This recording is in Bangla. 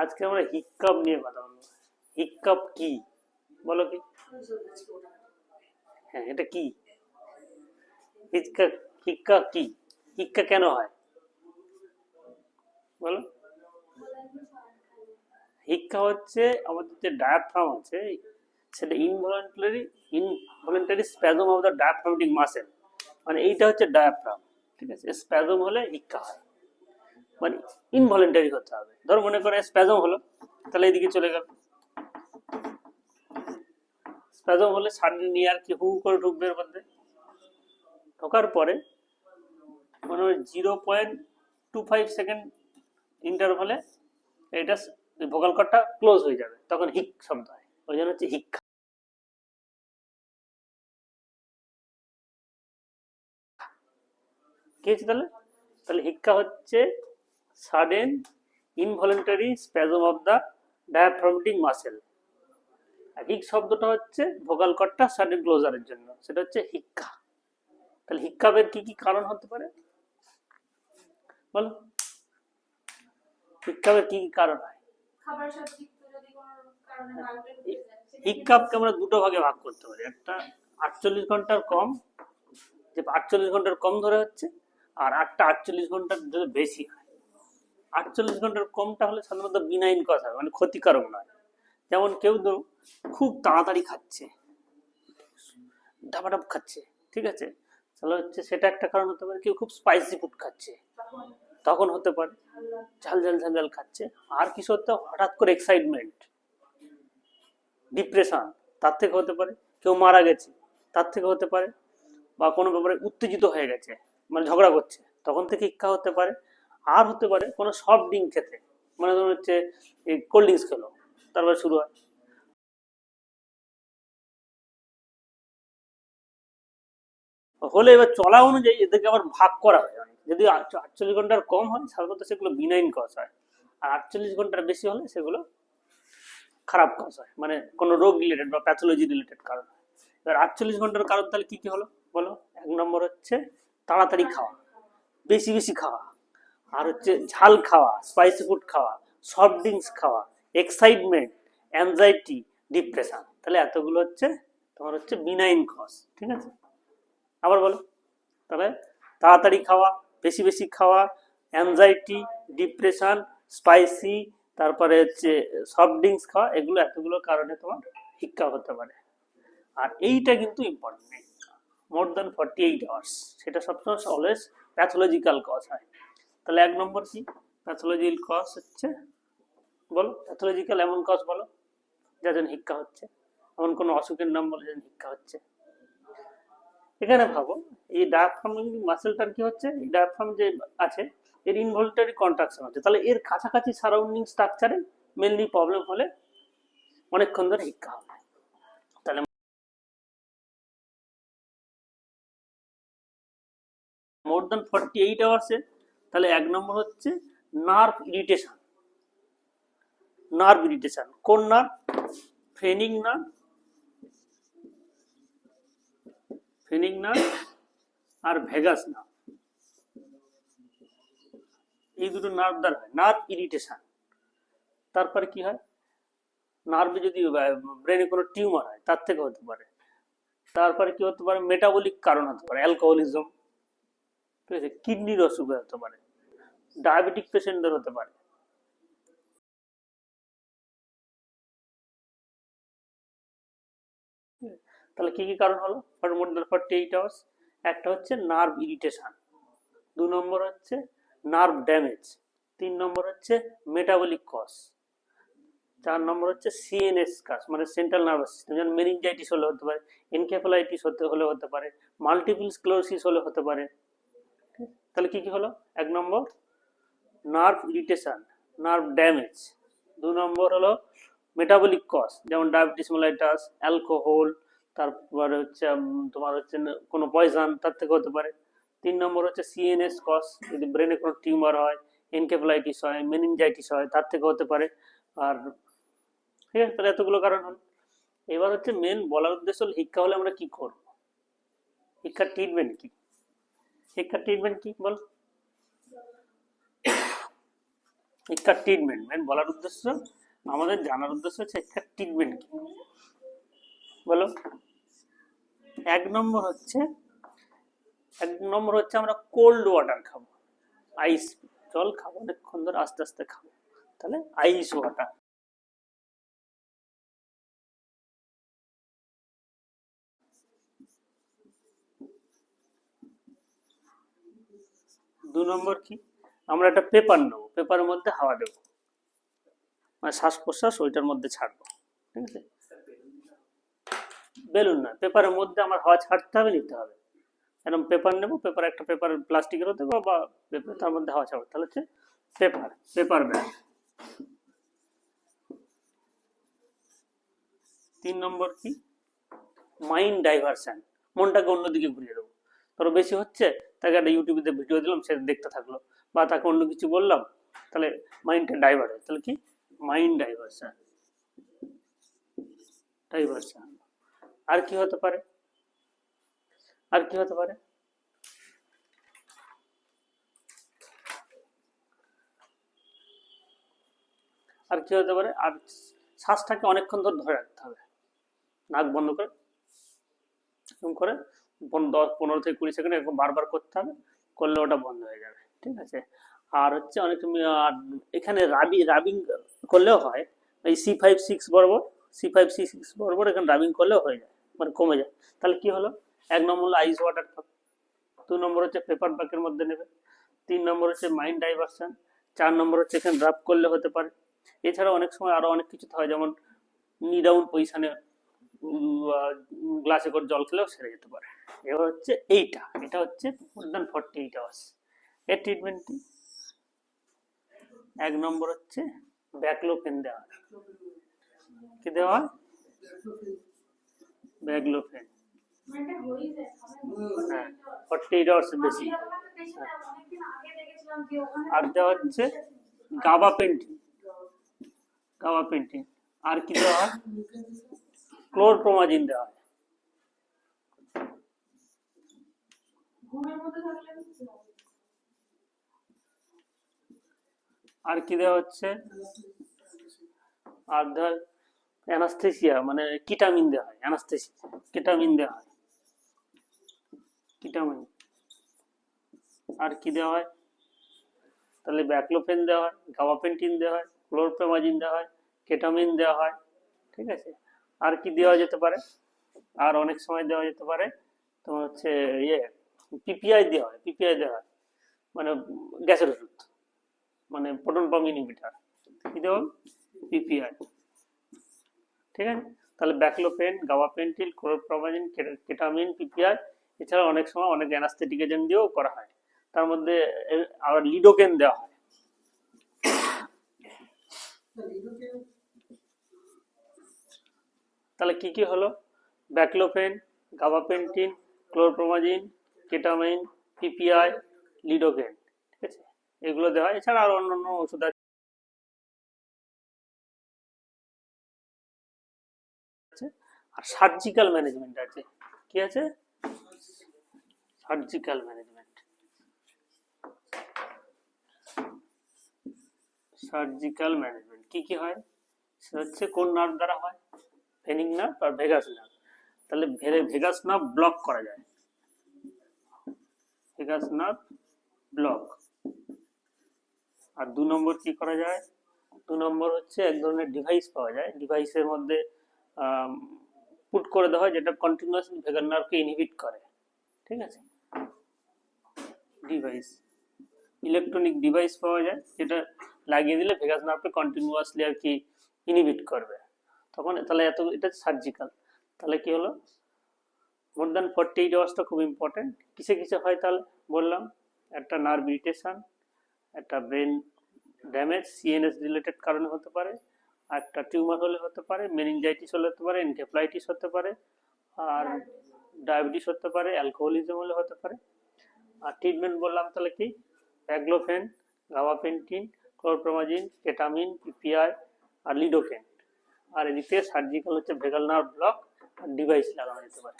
আজকে আমরা হিক্কাপ নিয়ে কথা বলবো। হিক্কাপ কি বলো কি? হ্যাঁ, এটা কি? হিক্কা হিক্কা কি? হিক্কা কেন হয় বলো? হিক্কা হচ্ছে আমাদের যে ডায়াফ্রাম আছে, সেটা involuntary spasm of the diaphragmatic muscle. মানে এইটা হচ্ছে ডায়াফ্রাম, ঠিক আছে? স্প্যাজম হলে হিক্কা হয়, মানে ইনভলেন্টারি হতে হবে। ধর মনে করে স্প্যাজম হলো, তাহলে এদিকে চলে গেল। স্প্যাজম হলে সাডেন এয়ার কি হু করে ঢুকবে এর মধ্যে, ঢোকার পরে মানে 0.25 সেকেন্ড ইন্টারভালে এটা ভোকাল কর্ডটা ক্লোজ হয়ে যাবে, তখন হিক শব্দ হয়। ওই জন্য হচ্ছে হিক্কা। কি হচ্ছে তাহলে? তাহলে হিক্কা হচ্ছে sudden involuntary spasm of the diaphragmatic muscle. আর হিক শব্দটা হচ্ছে ভোকাল কর্ডটা সাডেন ক্লোজারের জন্য, সেটা হচ্ছে হিক্কা। তাহলে হিক্কাপের কি কি কারণ হতে পারে বলো? হিক্কাপের কি কি কারণ হয়? হিক্কাপকে আমরা দুটো ভাগে ভাগ করতে পারি। একটা 48 ঘন্টার কম, যে 48 ঘন্টার কম ধরে হচ্ছে, আর একটা 48 ঘন্টার যদি বেশি হয়। 48 ঘন্টার কমটা হলে সাধারণত বিনাইন কজ হয়, মানে ক্ষতিকারক নয়। যেমন কেউ তো খুব তাড়াতাড়ি খাচ্ছে, ডাবাডাব খাচ্ছে, ঠিক আছে, তাহলে হচ্ছে সেটা একটা কারণ হতে পারে। কেউ খুব স্পাইসি ফুড খাচ্ছে, তখন হতে পারে। ঝাল ঝাল ঝাল ঝাল খাচ্ছে। আর কিছু হতে হঠাৎ করে এক্সাইটমেন্ট, ডিপ্রেশন, তার থেকে হতে পারে। কেউ মারা গেছে, তার থেকে হতে পারে। বা কোনো ব্যাপারে উত্তেজিত হয়ে গেছে, মানে ঝগড়া করছে, তখন থেকে ইচ্ছা হতে পারে। আর হতে পারে কোনো সফট ড্রিঙ্ক খেতে, মানে ধরুন হচ্ছে এই কোল্ড ড্রিঙ্কস খেলো, তারপরে শুরু হয়। হলে এবার চলা অনুযায়ী এদেরকে আবার ভাগ করা হয়। যদি 48 ঘন্টার কম হয় সাধারণত সেগুলো বিনাইন কজ হয়, আর 48 ঘন্টার বেশি হলে সেগুলো খারাপ কজ হয়, মানে কোনো রোগ রিলেটেড বা প্যাথোলজি রিলেটেড কারণ। এবার 48 ঘন্টার কারণ তাহলে কি কি হলো বলো? 1 নম্বর হচ্ছে তাড়াতাড়ি খাওয়া, বেশি বেশি খাওয়া, আর হচ্ছে ঝাল খাওয়া, স্পাইসি ফুড খাওয়া, সফট ড্রিঙ্কস খাওয়া, এক্সাইটমেন্ট, অ্যাংজাইটি, ডিপ্রেশন। তাহলে এতগুলো হচ্ছে তোমার হচ্ছে বিনাইন কজ, ঠিক আছে? আবার বলো তাহলে, তাড়াতাড়ি খাওয়া, বেশি বেশি খাওয়া, অ্যাংজাইটি, ডিপ্রেশন, স্পাইসি, তারপরে হচ্ছে সফট ড্রিঙ্কস খাওয়া, এগুলো এতগুলো কারণে তোমার হিক্কা হতে পারে। আর এইটা কিন্তু ইম্পর্টেন্ট, মোর দ্যান 48 আওয়ার্স, সেটা সবসময় অলওয়েজ প্যাথোলজিক্যাল কজ হয়। তাহলে 1 নম্বর কি প্যাথোলজিক্যাল কজ হচ্ছে বলো? প্যাথোলজিক্যাল এমন কজ বলো যার জন্য হিক্কা হচ্ছে, এমন কোনো অসুখের নাম বলে যেন হিক্কা হচ্ছে। এখানে ভাবো, এই ডায়াফ্রাম মাসেলটার কি হচ্ছে, এই ডায়াফ্রাম যে আছে এর ইনভলন্টারি কন্ট্রাকশন হচ্ছে, তাহলে এর কাছাকাছি সারাউন্ডিং স্ট্রাকচারে মেনলি প্রবলেম হলে অনেকক্ষণ ধরে হিক্কা হবে। তাহলে মোর দ্যান 48 আওয়ার্সে, তাহলে 1 নম্বর হচ্ছে নার্ভ ইরিটেশন। নার্ভ ইরিটেশন কোন nerve? Phrenic nerve, phrenic nerve আর ভেগাস নার্ভ, এই দুটো নার্ভ দ্বারা হয় নার্ভ ইরিটেশন। তারপরে কি হয়, নার্ভে যদি ব্রেনে কোনো টিউমার হয় তার থেকে হতে পারে। তারপরে কি হতে পারে, মেটাবলিক কারণ হতে পারে, অ্যালকোহলিজম, ঠিক আছে, কিডনির অসুবিধা হতে পারে, ডায়াবেটিক পেশেন্টদের হতে পারে। তাহলে কি কি কারণ হলো ফর মোর দ্যান 48 আওয়ার্স? একটা হচ্ছে নার্ভ ইরিটেশন, 2 নম্বর হচ্ছে নার্ভ ড্যামেজ, 3 নম্বর হচ্ছে মেটাবলিক কজ, 4 নম্বর হচ্ছে সিএনএস কাজ, মানে সেন্ট্রাল নার্ভাস সিস্টেম, যেমন মেনিনজাইটিস হলে হতে পারে, এনকেফালাইটিস হলে হতে পারে, মাল্টিপল স্ক্লেরোসিস হলে হতে পারে। তাহলে কি কি হলো? 1 নম্বর নার্ভ ইরিটেশন, নার্ভ ড্যামেজ। 2 নম্বর হলো মেটাবলিক কজ, যেমন ডায়াবেটিস মেলাইটাস, অ্যালকোহল, তারপরে হচ্ছে তোমার হচ্ছে কোনো পয়জন, তার থেকে হতে পারে। 3 নম্বর হচ্ছে সিএনএস কজ, যদি ব্রেনে কোনো টিউমার হয়, এনকেফালাইটিস হয়, মেনিনজাইটিস হয়, তার থেকে হতে পারে। আর ঠিক আছে, তাহলে এতগুলো কারণ হল। এবার হচ্ছে মেন বলার উদ্দেশ্য হল শিক্ষা হলে আমরা কি করব, শিক্ষার ট্রিটমেন্ট কি? শিক্ষার ট্রিটমেন্ট কি বল? এটার ট্রিটমেন্ট মেন বলার উদ্দেশ্য, আমাদের জানার উদ্দেশ্য হচ্ছে এটার ট্রিটমেন্ট কি বলো। এক নম্বর হচ্ছে আমরা কোল্ড ওয়াটার খাবো, আইস জল খাবো, অনেকক্ষণ ধরে আস্তে আস্তে খাবো, তাহলে আইস ওয়াটার। দু নম্বর কি, আমরা একটা পেপার নেবো, পেপারের মধ্যে হাওয়া দেবো, মানে শ্বাস প্রশ্বাস ওইটার মধ্যে ছাড়বো, ঠিক আছে। বেলুন না, পেপারের মধ্যে আমার হাওয়া ছাড়তে হবে, নিতে হবে। এরকম পেপার নেবো, পেপার একটা পেপার প্লাস্টিকের হতে বা পেপার, তার মধ্যে হাওয়া ছাড়বো, তাহলে হচ্ছে পেপার ব্যাগ। 3 নম্বর কি, মাইন্ড ডাইভারশন, মনটাকে অন্যদিকে ঘুরিয়ে দেবো। ধরো বেশি হচ্ছে, তাকে একটা ইউটিউবে ভিডিও দিলাম, সে দেখতে থাকলো, বা তাকে অন্য কিছু বললাম, তাহলে মাইন্ডটা ডাইভার্ট হয়, তাহলে কি মাইন্ড ডাইভারশন। আর কি হতে পারে, আর কি হতে পারে, আর কি হতে পারে, আর শ্বাসটাকে অনেকক্ষণ ধরে রাখতে হবে, নাক বন্ধ করে এরকম করে 10-15 থেকে 20 সেকেন্ড এরকম বারবার করতে হবে, করলে ওটা বন্ধ হয়ে যাবে, ঠিক আছে। আর হচ্ছে অনেক এখানে রাবিং করলেও হয়, এই C5-6 বরাবর, C5-C6 বরাবর এখানে রাবিং করলেও হয়ে যায়, মানে কমে যায়। তাহলে কি হলো, 1 নম্বর হলো আইস ওয়াটার খাবে, 2 নম্বর হচ্ছে পেপার ব্যাগের মধ্যে নেবে, 3 নম্বর হচ্ছে মাইন্ড ডাইভারশন, 4 নম্বর হচ্ছে এখানে রাব করলে হতে পারে। এছাড়া অনেক সময় আরো অনেক কিছু হয়, যেমন নি ডাউন পজিশনে গ্লাসে করে জল খেলেও সেরে যেতে পারে। এবার হচ্ছে এটা হচ্ছে মোর দ্যান 48 আওয়ার্স এর ট্রিটমেন্টটি। 1 নম্বর হচ্ছে ব্যাকলোপেন দেওয়া হয়, কি দেওয়া হয়, ব্যাকলোপেন, হ্যাঁ 48 আওয়ার্স বেশি। আর দেওয়া হচ্ছে গাবাপেন্টিন, আর কি দেওয়া হয়, ক্লোরপ্রোমাজিন দেওয়া হয়। আর কি দেওয়া হচ্ছে, আর ধর অ্যানাস্থেসিয়া মানে কিটামিন দেওয়া হয়, কিটামিন দেওয়া হয়, কিটামিন। আর কি দেওয়া হয়, তাহলে ব্যাকলোপেন দেওয়া হয়, গাবাপেন্টিন দেওয়া হয়, ক্লোরপ্রোমাজিন দেওয়া হয়, কেটামিন দেওয়া হয়, ঠিক আছে। আর কি দেওয়া যেতে পারে, আর অনেক সময় দেওয়া যেতে পারে তোমার হচ্ছে পিপিআই দেওয়া হয়, মানে গ্যাসের ওষুধ, মানে প্রোটন পাম্প ইনহিবিটর, কি দেওয়া, পিপিআই, ঠিক আছে। তাহলে ব্যাকলোপেন, গাবাপেন্টিন, ক্লোরপ্রোমাজিন, কেটামিন, পিপিআই, এছাড়া অনেক সময় অনেক অ্যানাস্থেটিক এজেন্ট দিয়েও করা হয়, তার মধ্যে আবার লিডোকেন দেওয়া হয়। তাহলে কি কি হলো, baclofen, gabapentin, chlorpromazine, ketamine, PPI, lidocaine, ঠিক আছে, এগুলো দেওয়া হয়। এছাড়া আরো অন্যান্য ওষুধ আছে। আর সার্জিক্যাল ম্যানেজমেন্ট আছে, কি আছে, সার্জিক্যাল ম্যানেজমেন্ট। কি কি হয়, সেটা হচ্ছে কোন নার্ভ দ্বারা হয়, ফেনিক নার্ভ আর ভেগাস নার্ভ। তাহলে ভেগাস নার্ভ ব্লক করা যায়, ভেগাস নার্ভ ব্লক। আর 2 নম্বর কি করা যায়, 2 নম্বর হচ্ছে এক ধরনের ডিভাইস পাওয়া যায়, ডিভাইসের মধ্যে পুট করে দেওয়া হয়, যেটা কন্টিনিউয়াসলি ভেগাস নার্ভকে ইনহিবিট করে, ঠিক আছে। ডিভাইস, ইলেকট্রনিক ডিভাইস পাওয়া যায়, যেটা লাগিয়ে দিলে ভেগাস নার্ভকে কন্টিনিউয়াসলি আর কি ইনহিবিট করবে, তখন তাহলে এটা সার্জিক্যাল। তাহলে কি হলো, মোর দ্যান 48 আওয়ার্সটা খুব ইম্পর্টেন্ট। কিসে কিসে হয় তাহলে বললাম, একটা নার্ভ ইরিটেশন, একটা ব্রেন ড্যামেজ সিএনএস রিলেটেড কারণে হতে পারে, একটা টিউমার হলে হতে পারে, মেনিনজাইটিস হলে হতে পারে, এনকেফ্লাইটিস হতে পারে, আর ডায়াবেটিস হতে পারে, অ্যালকোহলিজম হলে হতে পারে। আর ট্রিটমেন্ট বললাম তাহলে কি, ব্যাকলোপেন, গাবাপেন্টিন, ক্লোরপ্রোমাজিন, কেটামিন, পিপিআই আর লিডোকেন। আর এদিকে সার্জিক্যাল হচ্ছে ভেগাল নার্ভ ব্লক আর ডিভাইস লাগানো যেতে পারে।